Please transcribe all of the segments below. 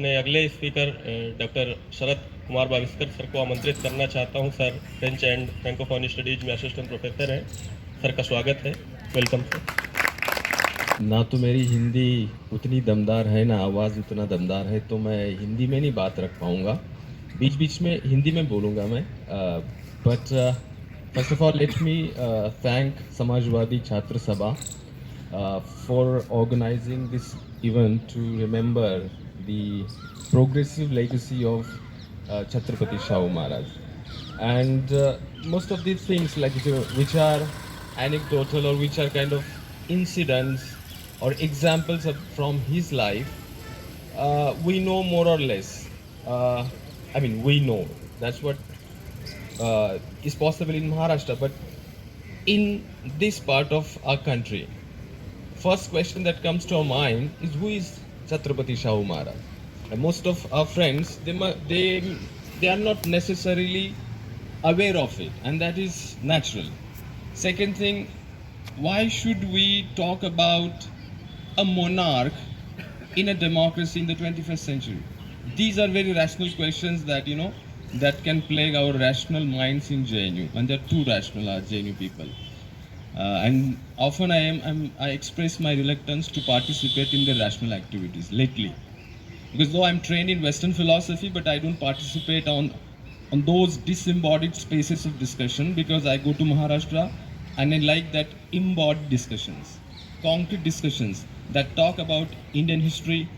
अपने अगले speaker doctor Sharad Kumar Baviskar sir को आमंत्रित करना चाहता हूं। सर फ्रेंच एंड फ्रेंकोफोन स्टडीज में असिस्टेंट प्रोफेसर हैं। सर का स्वागत है। Welcome sir. ना तो मेरी हिंदी उतनी दमदार है ना आवाज़ उतना दमदार है, तो मैं हिंदी में नहीं बात रख पाऊँगा। बीच बीच में हिंदी में बोलूँगा मैं। But first of all let me thank Samajwadi छात्र सभा for organizing this event to remember the progressive legacy of Chhatrapati Shahu Maharaj. And most of these things, like which are anecdotal or which are kind of incidents or examples from his life, we know more or less. I mean, we know that's what is possible in Maharashtra, but in this part of our country, first question that comes to our mind is who is Chhatrapati Shahu Maharaj? And most of our friends, they are not necessarily aware of it, and that is natural. Second thing, why should we talk about a monarch in a democracy in the 21st century? These are very rational questions that that can plague our rational minds in JNU, and they're too rational, our JNU people. And often I express my reluctance to participate in the rational activities lately, because though I'm trained in Western philosophy, but I don't participate on those disembodied spaces of discussion, because I go to Maharashtra and I like that embodied discussions, concrete discussions that talk about Indian history,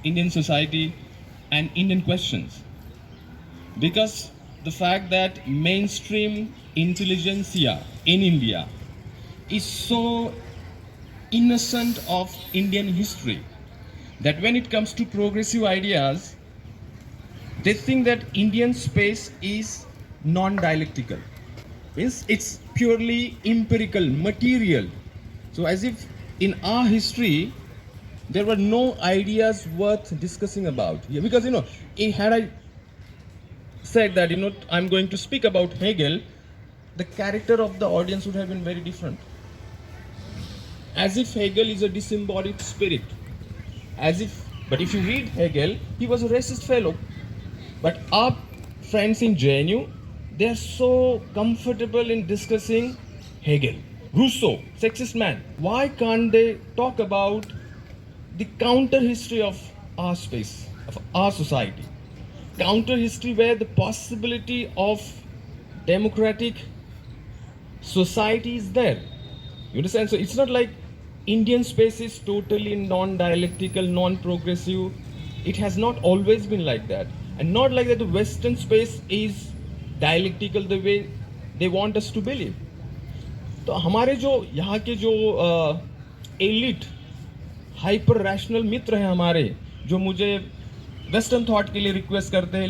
Indian society, and Indian questions. Because the fact that mainstream intelligentsia in India is so innocent of Indian history that when it comes to progressive ideas, they think that Indian space is non-dialectical. Means it's purely empirical, material. So as if in our history, there were no ideas worth discussing about. Yeah, because had I said that I'm going to speak about Hegel, the character of the audience would have been very different. As if Hegel is a disembodied spirit. But if you read Hegel, he was a racist fellow. But our friends in JNU, they are so comfortable in discussing Hegel, Rousseau, sexist man. Why can't they talk about the counter history of our space, of our society? Counter history where the possibility of democratic society is there. You understand? So it's not like Indian space is totally non-dialectical, non-progressive. It has not always been like that. And not like that the Western space is dialectical the way they want us to believe. तो हमारे जो यहाँ के जो elite hyper rational मित्र हैं हमारे, जो मुझे वेस्टर्न थॉट के लिए रिक्वेस्ट करते हैं,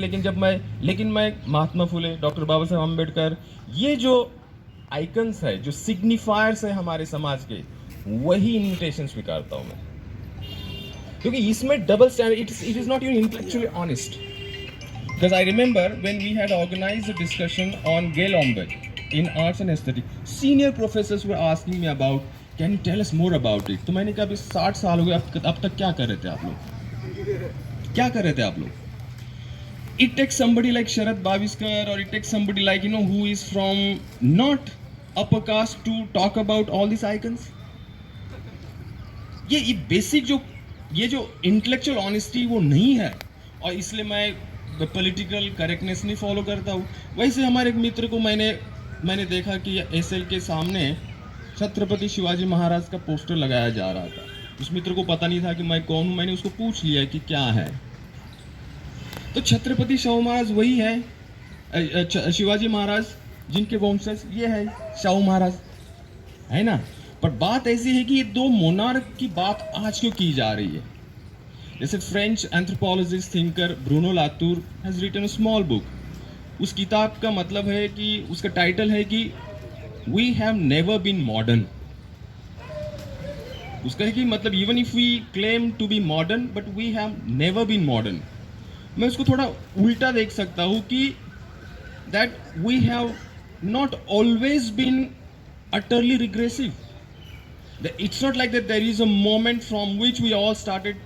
लेकिन मैं महात्मा फुले, डॉक्टर बाबा साहेब अम्बेडकर, ये जो आइकन्स है, जो सिग्निफायर्स है हमारे समाज के, वही इन्विटेशन स्वीकारता हूँ मैं, क्योंकि इसमें double standard, it is not even intellectually honest. Because I remember when we had organized a discussion on Gail Ombek in arts and aesthetics, senior professors were asking me about, can you tell us more about it? तो मैंने कहा अभी 60 साल हो गए, अब तक क्या कर रहे थे आप लोग? क्या कर रहे थे आप लोग? It takes somebody like Sharad Baviskar, or it takes somebody like who is from not upper caste to talk about all these icons. ये बेसिक ये जो इंटेलेक्चुअल ऑनेस्टी वो नहीं है, और इसलिए मैं पॉलिटिकल करेक्टनेस नहीं फॉलो करता हूँ. वैसे हमारे एक मित्र को मैंने देखा कि एसएल के सामने छत्रपति शिवाजी महाराज का पोस्टर लगाया जा रहा था. उस मित्र को पता नहीं था कि मैं कौन हूँ. मैंने उसको पूछ लिया कि क्या है. तो छत्रपति शाहू महाराज वही है, शिवाजी महाराज जिनके वंशज ये है शाहू महाराज, है ना. पर बात ऐसी है कि ये दो मोनार्क की बात आज क्यों की जा रही है. जैसे French anthropologist thinker Bruno Latour has written a small book. उस किताब का मतलब है कि उसका टाइटल है कि we have never been modern. उसका है कि मतलब even if we claim to be modern but we have never been modern. मैं उसको थोड़ा उल्टा देख सकता हूँ कि that we have not always been utterly regressive. It's not like that there is a moment from which we all started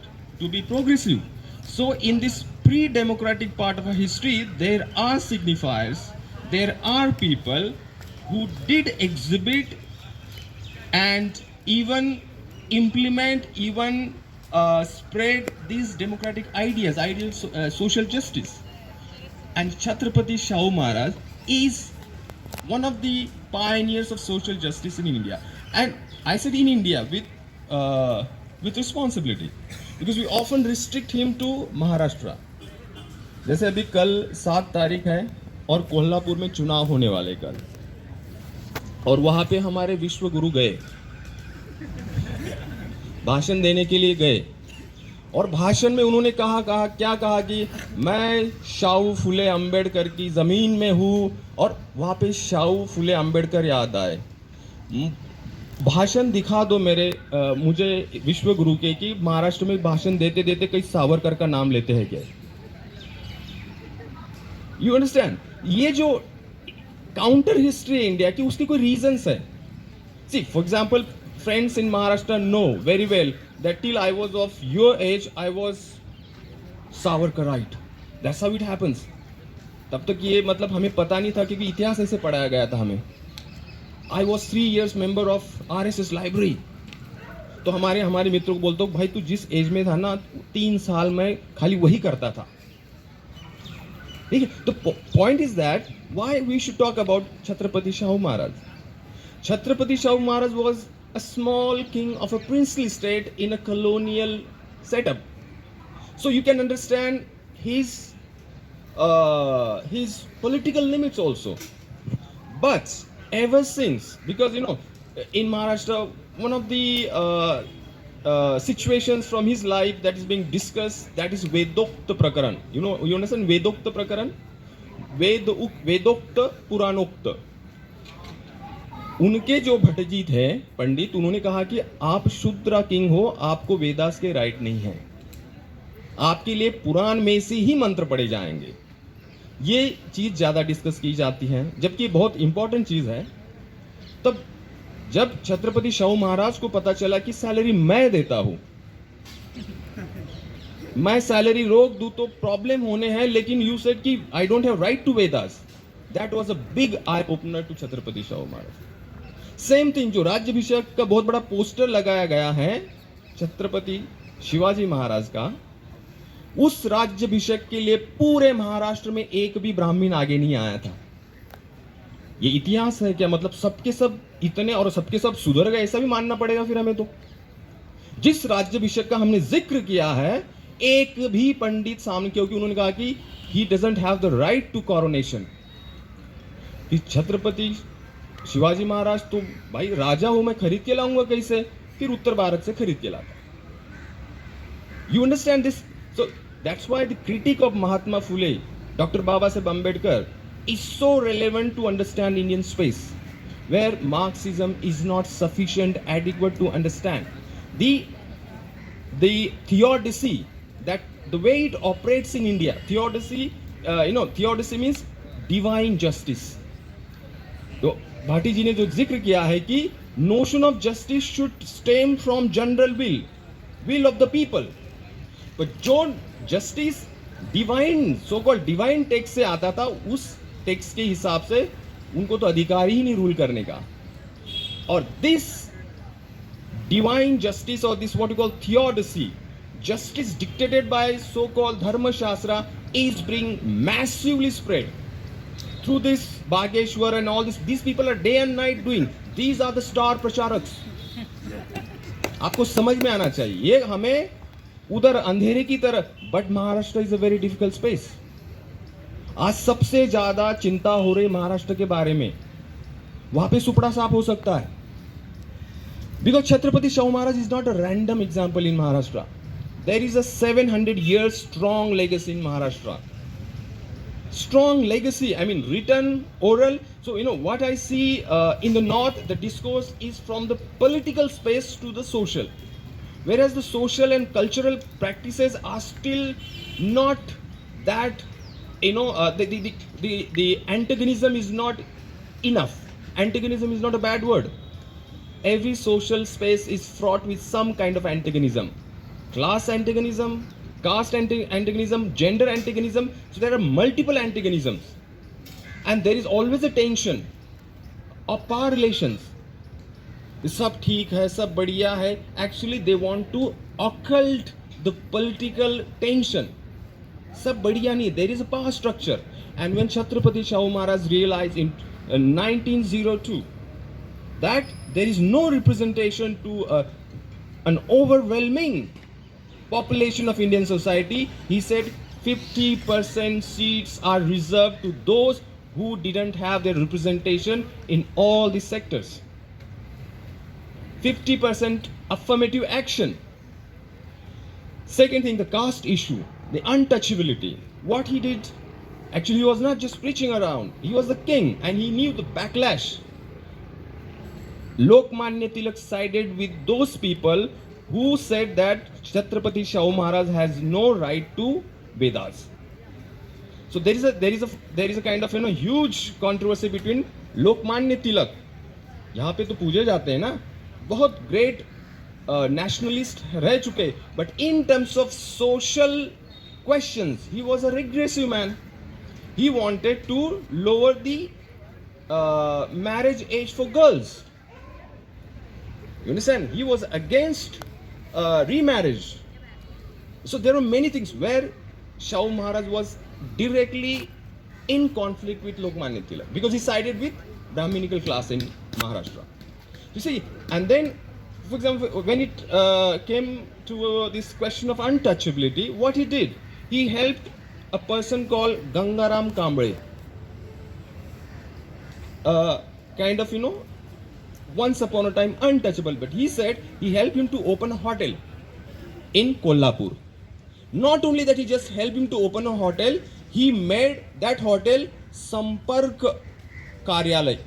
to be progressive. So in this pre-democratic part of our history, there are signifiers, there are people who did exhibit and even implement, even spread these democratic ideals, social justice. And Chhatrapati Shahu Maharaj is one of the pioneers of social justice in India. And I said in India with responsibility, because we often restrict him to Maharashtra. जैसे अभी कल 7 तारीख है और कोल्हापुर में चुनाव होने वाले कल, और वहां पे हमारे विश्व गुरु गए, भाषण देने के लिए गए, और भाषण में उन्होंने कहा कि मैं शाहू फुले अंबेडकर की जमीन में हूँ, और वहाँ पे शाहू फुले अंबेडकर याद आए। भाषण दिखा दो मुझे विश्व गुरु के कि महाराष्ट्र में भाषण देते देते कई सावरकर का नाम लेते हैं क्या? You understand? ये जो काउंटर हिस्ट्री है इंडिया की, उसकी कोई रीजंस है। See for example, friends in Maharashtra know very well that till I was of your age, I was Savarkarite. That's how it happens. तब तक ये मतलब हमें पता नहीं था, क्योंकि इतिहास ऐसे पढ़ाया गया था हमें। I was 3 years member of RSS library. तो हमारे मित्रों को बोलता हूँ, भाई तू जिस एज में था ना, 3 साल में खाली वही करता था। ठीक है? तो point is that why we should talk about Chhatrapati Shahu Maharaj. Chhatrapati Shahu Maharaj was a small king of a princely state in a colonial setup. So you can understand his political limits also. But ever since, because in Maharashtra, one of the situations from his life that is being discussed, that is Vedokta Prakaran. You understand Vedokta Prakaran? Vedokta Puranokta. उनके जो भटजी थे पंडित, उन्होंने कहा कि आप शूद्र king हो, आपको वेदास के राइट नहीं है, आपके लिए पुराण में से ही मंत्र पढ़े जाएंगे। ये चीज ज्यादा डिस्कस की जाती है, जबकि बहुत इंपॉर्टेंट चीज है। तब जब छत्रपति शाहू महाराज को पता चला कि सैलरी मैं देता हूं, मैं सैलरी रोक दूं तो प्रॉब्लम होने हैं, लेकिन यू सेड कि I don't have right to Vedas, that was a big eye opener to Chhatrapati Shahu Maharaj. Same thing, जो राज्याभिषेक का बहुत बड़ा पोस्टर लगाया गया है छत्रपति शिवाजी महाराज का, उस राज्याभिषेक के लिए पूरे महाराष्ट्र में एक भी ब्राह्मण आगे नहीं आया था। ये इतिहास है क्या? मतलब सबके सब इतने और सबके सब सुधर गए, ऐसा भी मानना पड़ेगा फिर हमें। तो जिस राज्याभिषेक का हमने जिक्र किया है, एक भी पंडित सामने, क्योंकि उन्होंने कहा कि he doesn't have the right to coronation. Chhatrapati Shivaji Maharaj तो भाई राजा हूं, मैं खरीद के लाऊंगा कैसे? फिर उत्तर भारत से खरीद के लाता। You understand this? So that's why the critic of Mahatma Phule, doctor Baba Saheb Ambedkar, is so relevant to understand Indian space, where Marxism is not sufficient, adequate to understand the theodicy, that the way it operates in India. Theodicy, theodicy means divine justice. तो भाटी जी ने जो जिक्र किया है कि notion of justice should stem from general will of the people, but जो justice divine, so called divine text से आता था, उस टेक्स्ट के हिसाब से उनको तो अधिकार ही नहीं रूल करने का। और दिस डिवाइन जस्टिस, और this what you call theodicy, justice dictated by so-called dharma shastra, is being massively spread through this Bageshwar and all this. These people are day and night doing. These are the star pracharaks. आपको समझ में आना चाहिए, ये हमें उधर अंधेरे की तरह, but Maharashtra is a very difficult space. आज सबसे ज्यादा चिंता हो रही महाराष्ट्र के बारे में, वहां पे सुपड़ा साफ हो सकता है, because Chhatrapati Shahu Maharaj is not a random example in Maharashtra. There is a 700 years strong legacy in Maharashtra. Strong legacy, I mean written, oral. So what I see in the north, the discourse is from the political space to the social, whereas the social and cultural practices are still not that, the antagonism is not enough. Antagonism is not a bad word. Every social space is fraught with some kind of antagonism. Class antagonism, caste antagonism, gender antagonism. So there are multiple antagonisms, and there is always a tension of power relations. सब ठीक है, सब बढ़िया है. Actually, they want to occult the political tension. सब बढ़िया नहीं. There is a power structure, and when Chhatrapati Shahu Maharaj realized in 1902 that there is no representation to an overwhelming population of Indian society, he said 50% seats are reserved to those who didn't have their representation in all the sectors. 50% affirmative action. Second thing, the caste issue, the untouchability. What he did, actually he was not just preaching around, he was the king and he knew the backlash. Lokmanya Tilak sided with those people who said that Chhatrapati Shahu Maharaj has no right to Vedas. So there is a kind of huge controversy between Lokmanya Tilak. यहाँ पे तो पूजे जाते हैं ना, बहुत great nationalist रह चुके, but in terms of social questions he was a regressive man. He wanted to lower the marriage age for girls. You understand? He was against remarriage. So there were many things where Shahu Maharaj was directly in conflict with Lokmanya Tilak because he sided with Brahminical class in Maharashtra. You see, and then, for example, when it came to this question of untouchability, what he did, he helped a person called Gangaram Kamble, kind of, once upon a time untouchable, but he said he helped him to open a hotel in Kolhapur. Not only that, he just helped him to open a hotel, he made that hotel Sampark Karyalay.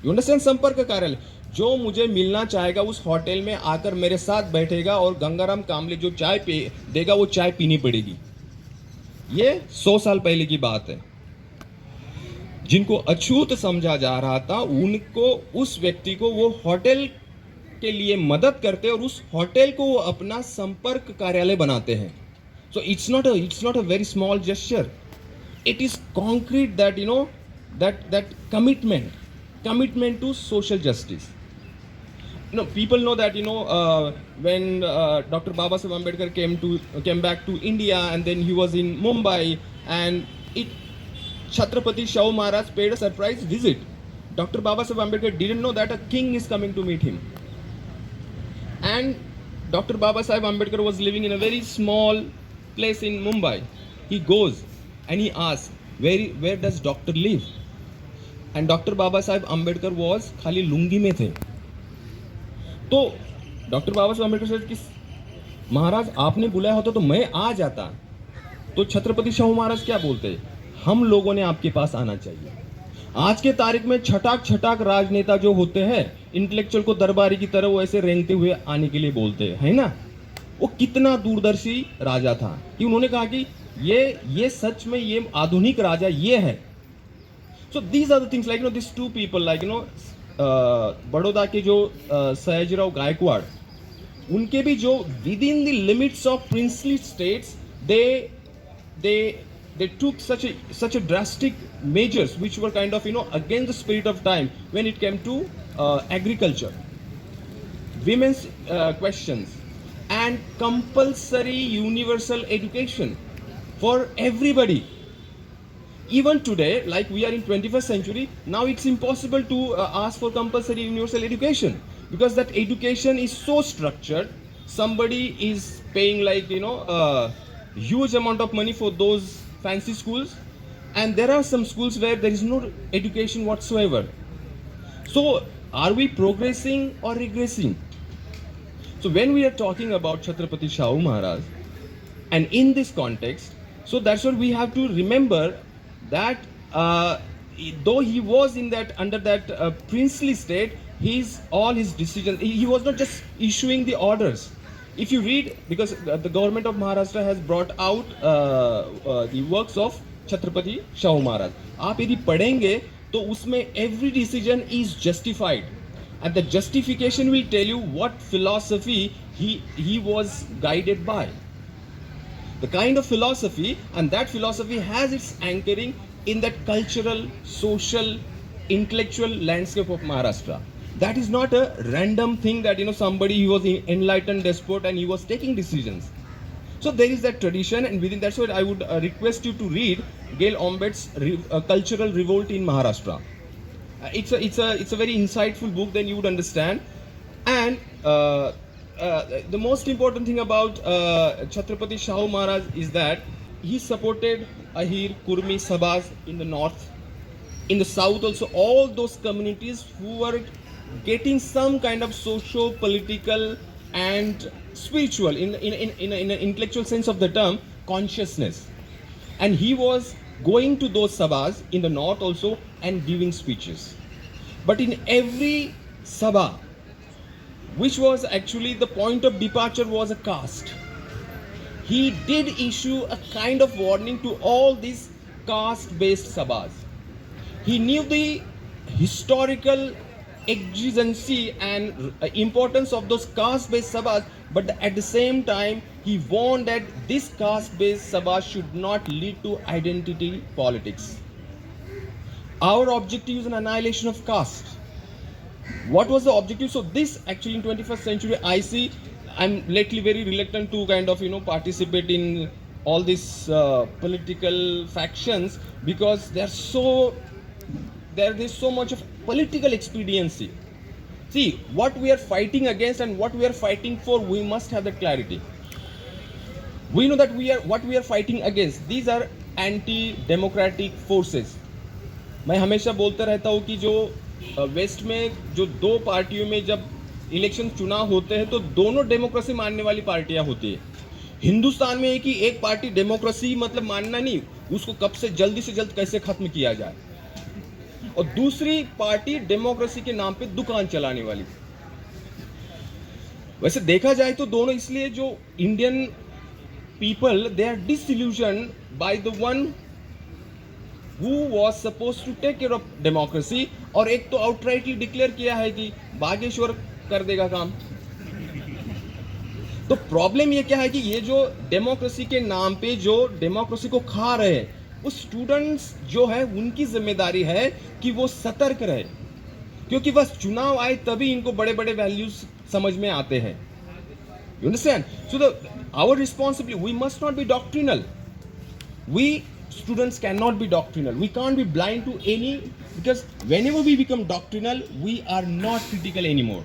You understand? Sampark Karyalay. जो मुझे मिलना चाहेगा उस hotel में आकर मेरे साथ बैठेगा और गंगाराम कामले जो चाय देगा वो चाय पीनी पड़ेगी. ये 100 साल पहले की बात है. जिनको अछूत समझा जा रहा था उनको, उस व्यक्ति को वो होटल के लिए मदद करते और उस होटल को वो अपना संपर्क कार्यालय बनाते हैं. So it's not a very small gesture. It is concrete that that commitment to social justice. People know that when Dr. Baba Saheb Ambedkar came back to India, and then he was in Mumbai, and Chhatrapati Shahu Maharaj paid a surprise visit. Dr. Baba Saheb Ambedkar didn't know that a king is coming to meet him, and Dr. Baba Saheb Ambedkar was living in a very small place in Mumbai. He goes and he asks, where does doctor live? And Dr. Baba Saheb Ambedkar was खाली लुंगी में थे. तो doctor बाबा साहब अम्बेडकर साहब कि महाराज आपने बुलाया होता तो मैं आ जाता. तो छत्रपति शाहू महाराज क्या बोलते, हम लोगों ने आपके पास आना चाहिए. आज के तारीख में छटाक राजनेता जो होते हैं, इंटेलेक्चुअल को दरबारी की तरह वो ऐसे रेंगते हुए आने के लिए बोलते हैं, है ना. वो कितना दूरदर्शी राजा था कि उन्होंने कहा कि ये सच में ये आधुनिक राजा ये है. So these are the things, like these two people, like Baroda के जो सयाजीराव गायकवाड़, उनके भी जो within the limits of princely states, they took such a drastic measures which were kind of against the spirit of time when it came to agriculture, women's questions, and compulsory universal education for everybody. Even today, like we are in 21st century, now it's impossible to ask for compulsory universal education because that education is so structured. Somebody is paying like a huge amount of money for those fancy schools, and there are some schools where there is no education whatsoever. So are we progressing or regressing? So when we are talking about Chhatrapati Shahu Maharaj, and in this context, so that's what we have to remember, that though he was under that princely state, all his decisions, he was not just issuing the orders. If you read, because the government of Maharashtra has brought out the works of Chhatrapati Shahu Maharaj, आप यदि पढ़ेंगे तो उसमें every decision is justified, and the justification will tell you what philosophy he was guided by. the kind of philosophy, and that philosophy has its anchoring in that cultural, social, intellectual landscape of Maharashtra. That is not a random thing that somebody he was an enlightened despot and he was taking decisions. So there is that tradition, and within that's what I would request you to read Gail Ombed's Cultural Revolt in Maharashtra. It's a very insightful book. Then you would understand. And the most important thing about Chhatrapati Shahu Maharaj is that he supported Ahir, Kurmi, Sabas in the north, in the south also. All those communities who were getting some kind of socio-political and spiritual, in an intellectual sense of the term, consciousness. And he was going to those sabhas in the north also and giving speeches. But in every sabha, which was actually the point of departure was a caste, he did issue a kind of warning to all these caste-based sabhas. He knew the historical exigency and importance of those caste-based sabhas, but at the same time, he warned that this caste-based sabha should not lead to identity politics. Our objective is an annihilation of caste. What was the objective? So this actually in 21st century, I see, I'm lately very reluctant to kind of participate in all these political factions, because there is so much of political expediency. See, what we are fighting against and what we are fighting for, we must have that clarity. We know that what we are fighting against, these are anti-democratic forces. मैं हमेशा बोलता रहता हूँ कि जो waste में जो दो पार्टियों में जब इलेक्शन चुनाव होते हैं तो दोनों डेमोक्रेसी मानने वाली पार्टियां होती है. हिंदुस्तान में एक ही एक पार्टी डेमोक्रेसी मतलब मानना नहीं, उसको कब से जल्द कैसे खत्म किया जाए, और दूसरी पार्टी डेमोक्रेसी के नाम पे दुकान चलाने वाली. वैसे देखा जाए तो दोनों, इसलिए जो Indian people they are disillusion by the one who was supposed to take care of democracy, और एक तो आउटराइटली डिक्लेयर किया है कि बागेश्वर कर देगा काम. तो प्रॉब्लम ये क्या है कि ये जो डेमोक्रेसी के नाम पे जो डेमोक्रेसी को खा रहे हैं, वो स्टूडेंट्स जो है उनकी जिम्मेदारी है कि वो सतर्क रहे, क्योंकि बस चुनाव आए तभी इनको बड़े बड़े वैल्यूज समझ में आते हैं. You understand? So our responsibility, we must not be doctrinal. We students cannot be doctrinal. We can't be blind to any, because whenever we become doctrinal, we are not critical anymore.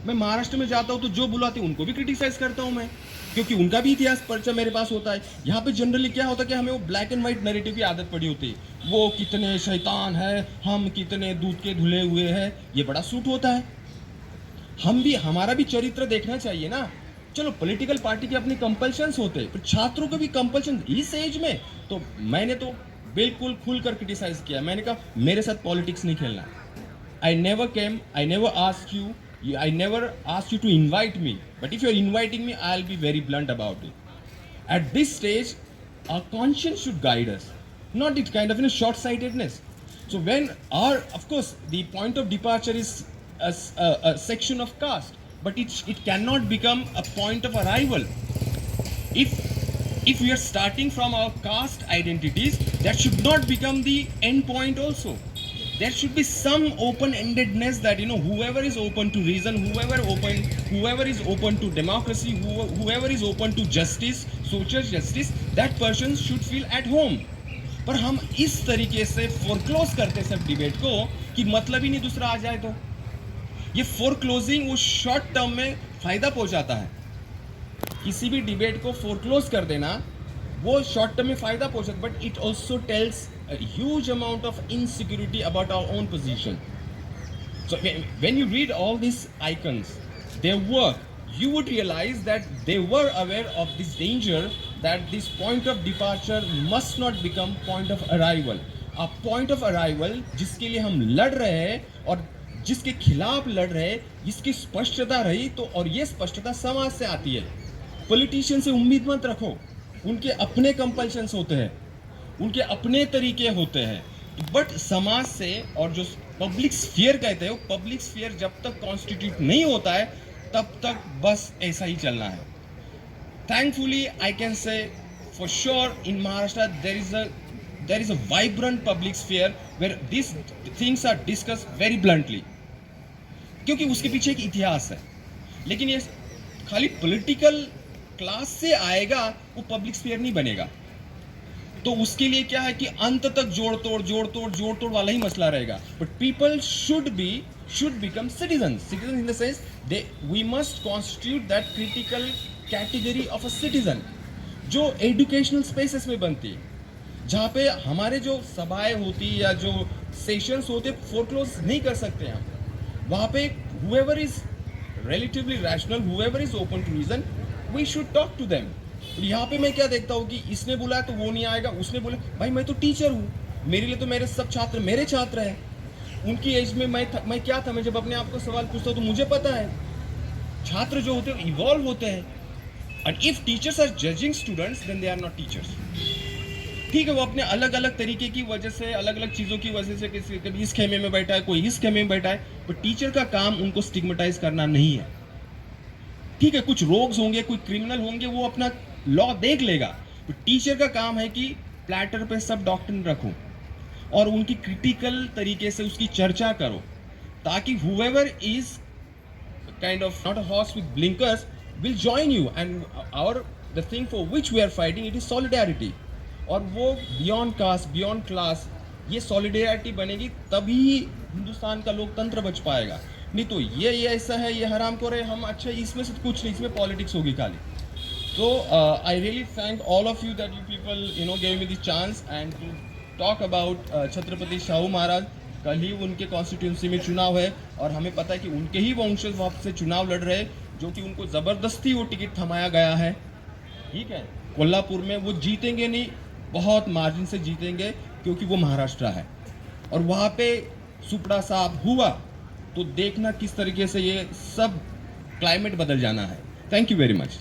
मैं महाराष्ट्र में जाता हूँ तो जो बुलाते हैं उनको भी क्रिटिसाइज करता हूँ मैं, क्योंकि उनका भी इतिहास परिचय मेरे पास होता है. यहाँ पे जनरली क्या होता है कि हमें वो ब्लैक एंड व्हाइट नैरेटिव की आदत पड़ी होती है. वो कितने शैतान है, हम कितने दूध के धुले हुए हैं, ये बड़ा सूट होता है. हम भी, हमारा भी चरित्र देखना चाहिए ना. चलो पॉलिटिकल पार्टी के अपने कंपल्शंस होते हैं, पर छात्रों के भी कंपल्शन इस एज में, तो मैंने तो बिल्कुल खुलकर क्रिटिसाइज किया. मैंने कहा मेरे साथ पॉलिटिक्स नहीं खेलना. I never came, I never asked you, I never asked you to invite me, but if you're inviting me, I'll be very blunt about it. At this stage, our conscience should guide us, not it kind of short-sightedness. So when of course, the point of departure is a section of caste, but it cannot become a point of arrival. If we are starting from our caste identities, that should not become the end point also. There should be some open-endedness that whoever is open to reason, whoever is open to democracy, whoever is open to justice, social justice, that person should feel at home. पर हम इस तरीके से foreclose करते सब debate को कि मतलब ही नहीं दूसरा आ जाए. तो ये फोरक्लोजिंग वो शॉर्ट टर्म में फायदा पहुंचाता है. किसी भी डिबेट को फोरक्लोज कर देना वो शॉर्ट टर्म में फायदा पहुंचाता, but it also tells a huge amount of insecurity about our own position. So when you read all these icons, their work, you would realize that they were aware of this danger, that this point of departure must not become point of arrival. A point of arrival जिसके लिए हम लड़ रहे हैं और जिसके खिलाफ लड़ रहे हैं, जिसकी स्पष्टता रही तो, और ये स्पष्टता समाज से आती है. पॉलिटिशियन से उम्मीद मत रखो, उनके अपने कंपल्शंस होते हैं, उनके अपने तरीके होते हैं. बट समाज से, और जो पब्लिक स्फीयर कहते हैं, वो पब्लिक स्फीयर जब तक कॉन्स्टिट्यूट नहीं होता है तब तक बस ऐसा ही चलना है. Thankfully I can say for sure in Maharashtra there is a vibrant public sphere where these things are discussed very bluntly, क्योंकि उसके पीछे एक इतिहास है. लेकिन ये खाली पॉलिटिकल क्लास से आएगा वो पब्लिक स्फीयर नहीं बनेगा. तो उसके लिए क्या है कि अंत तक जोड़ तोड़ वाला ही मसला रहेगा. But people should become citizen in the sense they we must constitute that critical category of a citizen जो एजुकेशनल स्पेसेस में बनती है, जहाँ पे हमारे जो सभाएं होती या जो सेशंस होते फोरक्लोज नहीं कर सकते हम. वहाँ पे whoever is relatively rational, whoever is open to reason, we should talk to them. यहाँ पे मैं क्या देखता हूँ कि इसने बोला तो वो नहीं आएगा, उसने बोला भाई मैं तो टीचर हूँ, मेरे लिए तो मेरे सब छात्र मेरे छात्र हैं. उनकी एज में मैं क्या था, मैं जब अपने आप को सवाल पूछता हूँ तो मुझे पता है छात्र जो होते हैं इवॉल्व होते हैं. And if teachers are judging students then they are not teachers. ठीक है, वो अपने अलग अलग तरीके की वजह से, अलग अलग चीज़ों की वजह से कभी इस खेमे में बैठा है, कोई इस खेमे में बैठा है, पर टीचर का काम उनको स्टिग्मेटाइज करना नहीं है. ठीक है, कुछ रोग्स होंगे, कोई क्रिमिनल होंगे, वो अपना लॉ देख लेगा. तो टीचर का काम है कि प्लेटर पे सब डॉक्ट्रिन रखो और उनकी क्रिटिकल तरीके से उसकी चर्चा करो, ताकि whoever is kind of not a horse with blinkers will join you. And the thing for which we are fighting, it is solidarity. और वो बियॉन्ड कास्ट, बियॉन्ड क्लास, ये सॉलिडेरिटी बनेगी तभी हिंदुस्तान का लोकतंत्र बच पाएगा. नहीं तो ये ऐसा है, ये हराम को रहे हम, अच्छा इसमें से कुछ नहीं, इसमें पॉलिटिक्स होगी खाली. तो I really thank all of you that you people gave me this chance and to talk about Chhatrapati Shahu Maharaj. कल ही उनके कॉन्स्टिट्यूंसी में चुनाव है और हमें पता है कि उनके ही वंशज वहाँ से चुनाव लड़ रहे हैं, जो कि उनको ज़बरदस्ती वो टिकट थमाया गया है. ठीक है, कोल्हापुर में वो जीतेंगे नहीं, बहुत मार्जिन से जीतेंगे, क्योंकि वो महाराष्ट्र है. और वहाँ पे सुपड़ा साहब हुआ तो देखना किस तरीके से ये सब क्लाइमेट बदल जाना है. Thank you very much.